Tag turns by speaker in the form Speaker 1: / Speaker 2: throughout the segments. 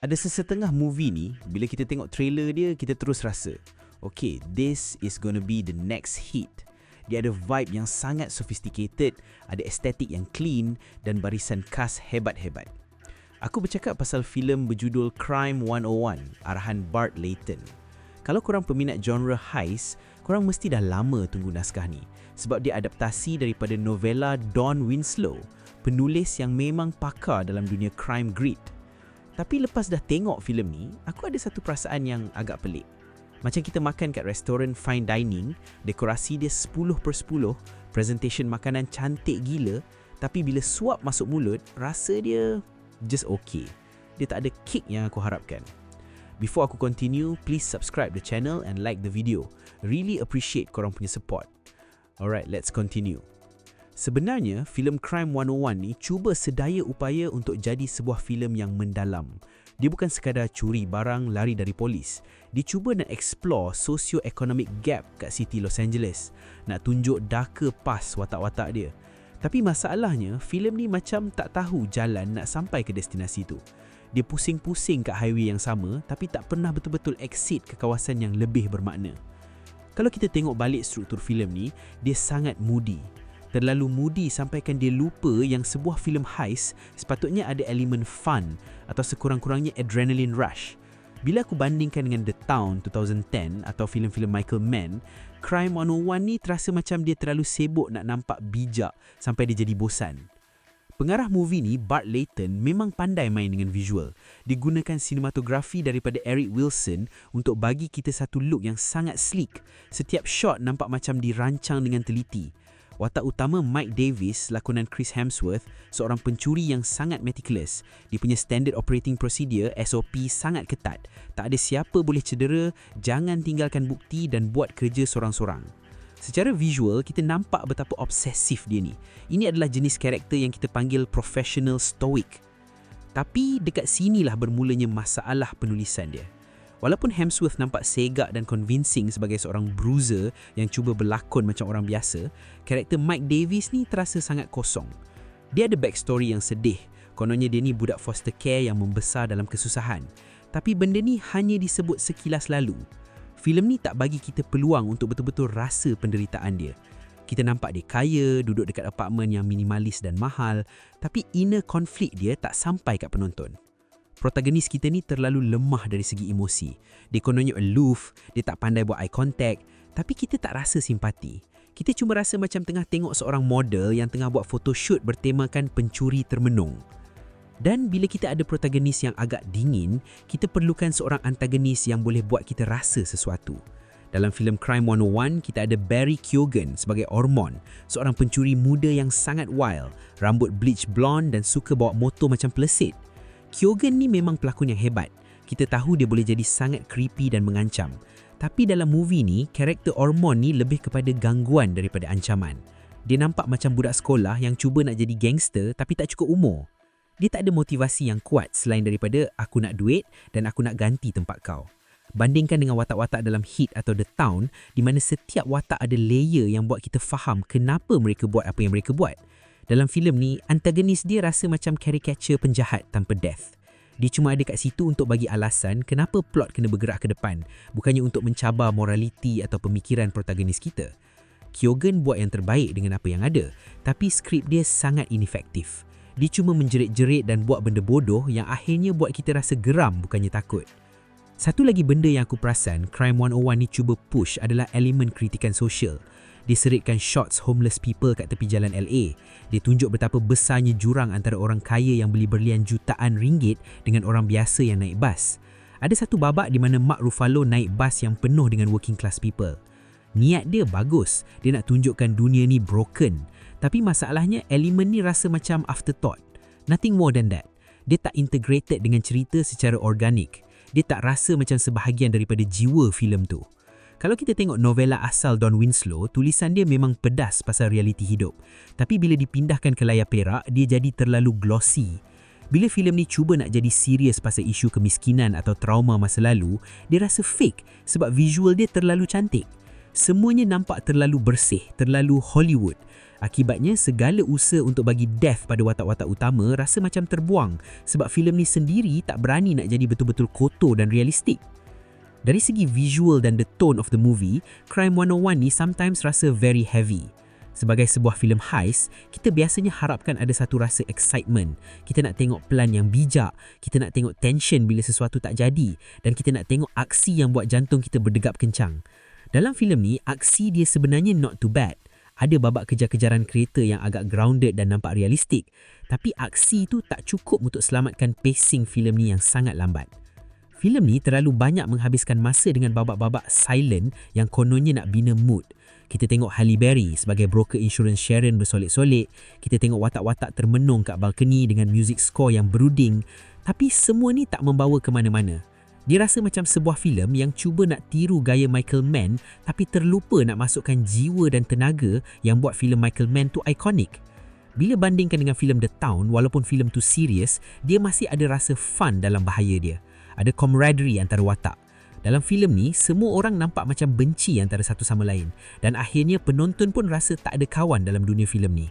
Speaker 1: Ada sesetengah movie ni, bila kita tengok trailer dia, kita terus rasa, okay, this is gonna be the next hit. Dia ada vibe yang sangat sophisticated, ada estetik yang clean dan barisan cast hebat-hebat. Aku bercakap pasal filem berjudul Crime 101, arahan Bart Layton. Kalau korang peminat genre heist, korang mesti dah lama tunggu naskah ni sebab dia adaptasi daripada novela Don Winslow, penulis yang memang pakar dalam dunia crime grid. Tapi lepas dah tengok filem ni, aku ada satu perasaan yang agak pelik. Macam kita makan kat restoran fine dining, dekorasi dia 10/10, presentation makanan cantik gila, tapi bila suap masuk mulut, rasa dia just okay. Dia tak ada kick yang aku harapkan. Before aku continue, please subscribe the channel and like the video. Really appreciate korang punya support. Alright, let's continue. Sebenarnya, filem Crime 101 ni cuba sedaya upaya untuk jadi sebuah filem yang mendalam. Dia bukan sekadar curi barang lari dari polis. Dia cuba nak explore socio-economic gap kat City Los Angeles. Nak tunjuk daka pas watak-watak dia. Tapi masalahnya, filem ni macam tak tahu jalan nak sampai ke destinasi tu. Dia pusing-pusing kat highway yang sama tapi tak pernah betul-betul exit ke kawasan yang lebih bermakna. Kalau kita tengok balik struktur filem ni, dia sangat moody. Terlalu moody sampaikan dia lupa yang sebuah filem heist sepatutnya ada elemen fun atau sekurang-kurangnya adrenaline rush. Bila aku bandingkan dengan The Town 2010 atau filem-filem Michael Mann, Crime 101 ni terasa macam dia terlalu sibuk nak nampak bijak sampai dia jadi bosan. Pengarah movie ni, Bart Layton, memang pandai main dengan visual. Dia gunakan sinematografi daripada Eric Wilson untuk bagi kita satu look yang sangat sleek. Setiap shot nampak macam dirancang dengan teliti. Watak utama Mike Davis, lakonan Chris Hemsworth, seorang pencuri yang sangat meticulous. Dia punya standard operating procedure SOP sangat ketat. Tak ada siapa boleh cedera, jangan tinggalkan bukti dan buat kerja sorang-sorang. Secara visual, kita nampak betapa obsesif dia ni. Ini adalah jenis karakter yang kita panggil professional stoic. Tapi dekat sinilah bermulanya masalah penulisan dia. Walaupun Hemsworth nampak segak dan convincing sebagai seorang bruiser yang cuba berlakon macam orang biasa, karakter Mike Davis ni terasa sangat kosong. Dia ada backstory yang sedih. Kononnya dia ni budak foster care yang membesar dalam kesusahan. Tapi benda ni hanya disebut sekilas lalu. Filem ni tak bagi kita peluang untuk betul-betul rasa penderitaan dia. Kita nampak dia kaya, duduk dekat apartmen yang minimalis dan mahal, tapi inner conflict dia tak sampai kat penonton. Protagonis kita ni terlalu lemah dari segi emosi. Dia kononnya aloof, dia tak pandai buat eye contact, tapi kita tak rasa simpati. Kita cuma rasa macam tengah tengok seorang model yang tengah buat photoshoot bertemakan pencuri termenung. Dan bila kita ada protagonis yang agak dingin, kita perlukan seorang antagonis yang boleh buat kita rasa sesuatu. Dalam filem Crime 101, kita ada Barry Keoghan sebagai Ormond, seorang pencuri muda yang sangat wild, rambut bleach blonde dan suka bawa motor macam pelesit. Keoghan ni memang pelakon yang hebat. Kita tahu dia boleh jadi sangat creepy dan mengancam. Tapi dalam movie ni, karakter Ormond ni lebih kepada gangguan daripada ancaman. Dia nampak macam budak sekolah yang cuba nak jadi gangster tapi tak cukup umur. Dia tak ada motivasi yang kuat selain daripada aku nak duit dan aku nak ganti tempat kau. Bandingkan dengan watak-watak dalam Heat atau The Town di mana setiap watak ada layer yang buat kita faham kenapa mereka buat apa yang mereka buat. Dalam filem ni, antagonis dia rasa macam caricature penjahat tanpa death. Dia cuma ada kat situ untuk bagi alasan kenapa plot kena bergerak ke depan, bukannya untuk mencabar moraliti atau pemikiran protagonis kita. Keoghan buat yang terbaik dengan apa yang ada, tapi skrip dia sangat inefektif. Dia cuma menjerit-jerit dan buat benda bodoh yang akhirnya buat kita rasa geram bukannya takut. Satu lagi benda yang aku perasan Crime 101 ni cuba push adalah elemen kritikan sosial. Dia seritkan shots homeless people kat tepi jalan LA. Dia tunjuk betapa besarnya jurang antara orang kaya yang beli berlian jutaan ringgit dengan orang biasa yang naik bas. Ada satu babak di mana Mark Ruffalo naik bas yang penuh dengan working class people. Niat dia bagus, dia nak tunjukkan dunia ni broken. Tapi masalahnya elemen ni rasa macam afterthought. Nothing more than that. Dia tak integrated dengan cerita secara organik. Dia tak rasa macam sebahagian daripada jiwa filem tu. Kalau kita tengok novela asal Don Winslow, tulisan dia memang pedas pasal realiti hidup. Tapi bila dipindahkan ke layar perak, dia jadi terlalu glossy. Bila filem ni cuba nak jadi serius pasal isu kemiskinan atau trauma masa lalu, dia rasa fake sebab visual dia terlalu cantik. Semuanya nampak terlalu bersih, terlalu Hollywood. Akibatnya, segala usaha untuk bagi depth pada watak-watak utama rasa macam terbuang sebab filem ni sendiri tak berani nak jadi betul-betul kotor dan realistik. Dari segi visual dan the tone of the movie, Crime 101 ni sometimes rasa very heavy. Sebagai sebuah filem heist, kita biasanya harapkan ada satu rasa excitement. Kita nak tengok plan yang bijak, kita nak tengok tension bila sesuatu tak jadi, dan kita nak tengok aksi yang buat jantung kita berdegap kencang. Dalam filem ni, aksi dia sebenarnya not too bad. Ada babak kejar-kejaran kereta yang agak grounded dan nampak realistik, tapi aksi tu tak cukup untuk selamatkan pacing filem ni yang sangat lambat. Filem ni terlalu banyak menghabiskan masa dengan babak-babak silent yang kononnya nak bina mood. Kita tengok Halle Berry sebagai broker insurans Sharon bersolek-solek. Kita tengok watak-watak termenung kat balkoni dengan music score yang brooding. Tapi semua ni tak membawa ke mana-mana. Dia rasa macam sebuah filem yang cuba nak tiru gaya Michael Mann tapi terlupa nak masukkan jiwa dan tenaga yang buat filem Michael Mann tu ikonik. Bila bandingkan dengan filem The Town, walaupun filem tu serius, dia masih ada rasa fun dalam bahaya dia. Ada camaraderie antara watak. Dalam filem ni, semua orang nampak macam benci antara satu sama lain dan akhirnya penonton pun rasa tak ada kawan dalam dunia filem ni.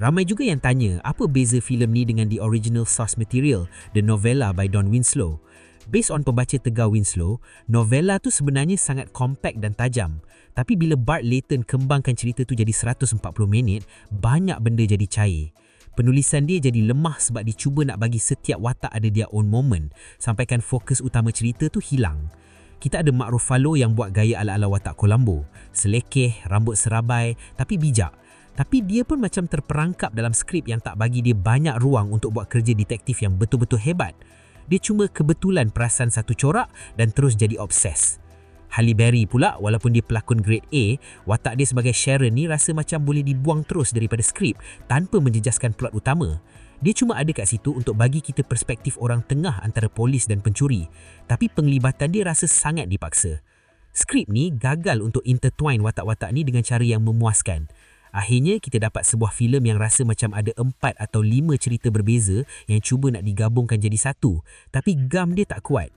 Speaker 1: Ramai juga yang tanya, apa beza filem ni dengan the original source material, the novella by Don Winslow? Based on pembaca tegar Winslow, novella tu sebenarnya sangat compact dan tajam. Tapi bila Bart Layton kembangkan cerita tu jadi 140 minit, banyak benda jadi cair. Penulisan dia jadi lemah sebab dia cuba nak bagi setiap watak ada their own moment, sampaikan fokus utama cerita tu hilang. Kita ada Mark Ruffalo yang buat gaya ala-ala watak Columbo. Selekeh, rambut serabai, tapi bijak. Tapi dia pun macam terperangkap dalam skrip yang tak bagi dia banyak ruang untuk buat kerja detektif yang betul-betul hebat. Dia cuma kebetulan perasan satu corak dan terus jadi obses. Halle Berry pula, walaupun dia pelakon grade A, watak dia sebagai Sharon ni rasa macam boleh dibuang terus daripada skrip tanpa menjejaskan plot utama. Dia cuma ada kat situ untuk bagi kita perspektif orang tengah antara polis dan pencuri. Tapi penglibatan dia rasa sangat dipaksa. Skrip ni gagal untuk intertwine watak-watak ni dengan cara yang memuaskan. Akhirnya kita dapat sebuah filem yang rasa macam ada 4 atau 5 cerita berbeza yang cuba nak digabungkan jadi satu. Tapi gam dia tak kuat.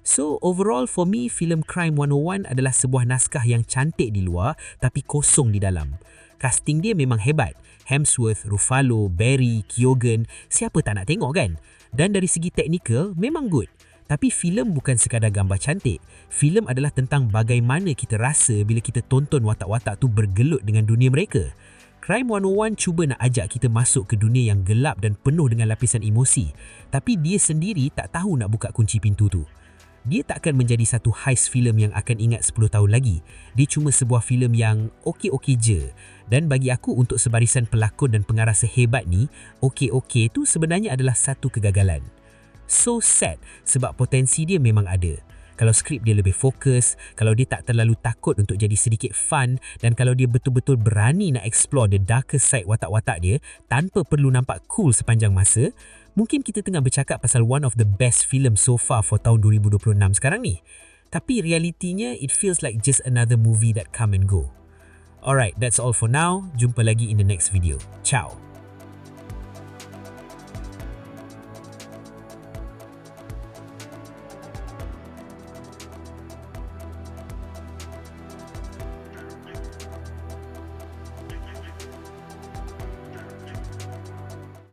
Speaker 1: So overall for me, filem Crime 101 adalah sebuah naskah yang cantik di luar tapi kosong di dalam. Casting dia memang hebat. Hemsworth, Ruffalo, Berry, Keoghan, siapa tak nak tengok kan? Dan dari segi teknikal, memang good. Tapi filem bukan sekadar gambar cantik. Filem adalah tentang bagaimana kita rasa bila kita tonton watak-watak tu bergelut dengan dunia mereka. Crime 101 cuba nak ajak kita masuk ke dunia yang gelap dan penuh dengan lapisan emosi. Tapi dia sendiri tak tahu nak buka kunci pintu tu. Dia tak akan menjadi satu heist filem yang akan ingat 10 tahun lagi. Dia cuma sebuah filem yang okey-okey je. Dan bagi aku, untuk sebarisan pelakon dan pengarah sehebat ni, okey-okey tu sebenarnya adalah satu kegagalan. So sad sebab potensi dia memang ada. Kalau skrip dia lebih fokus, kalau dia tak terlalu takut untuk jadi sedikit fun dan kalau dia betul-betul berani nak explore the darker side watak-watak dia tanpa perlu nampak cool sepanjang masa, mungkin kita tengah bercakap pasal one of the best film so far for tahun 2026 sekarang ni. Tapi realitinya, it feels like just another movie that come and go. Alright, that's all for now. Jumpa lagi in the next video. Ciao.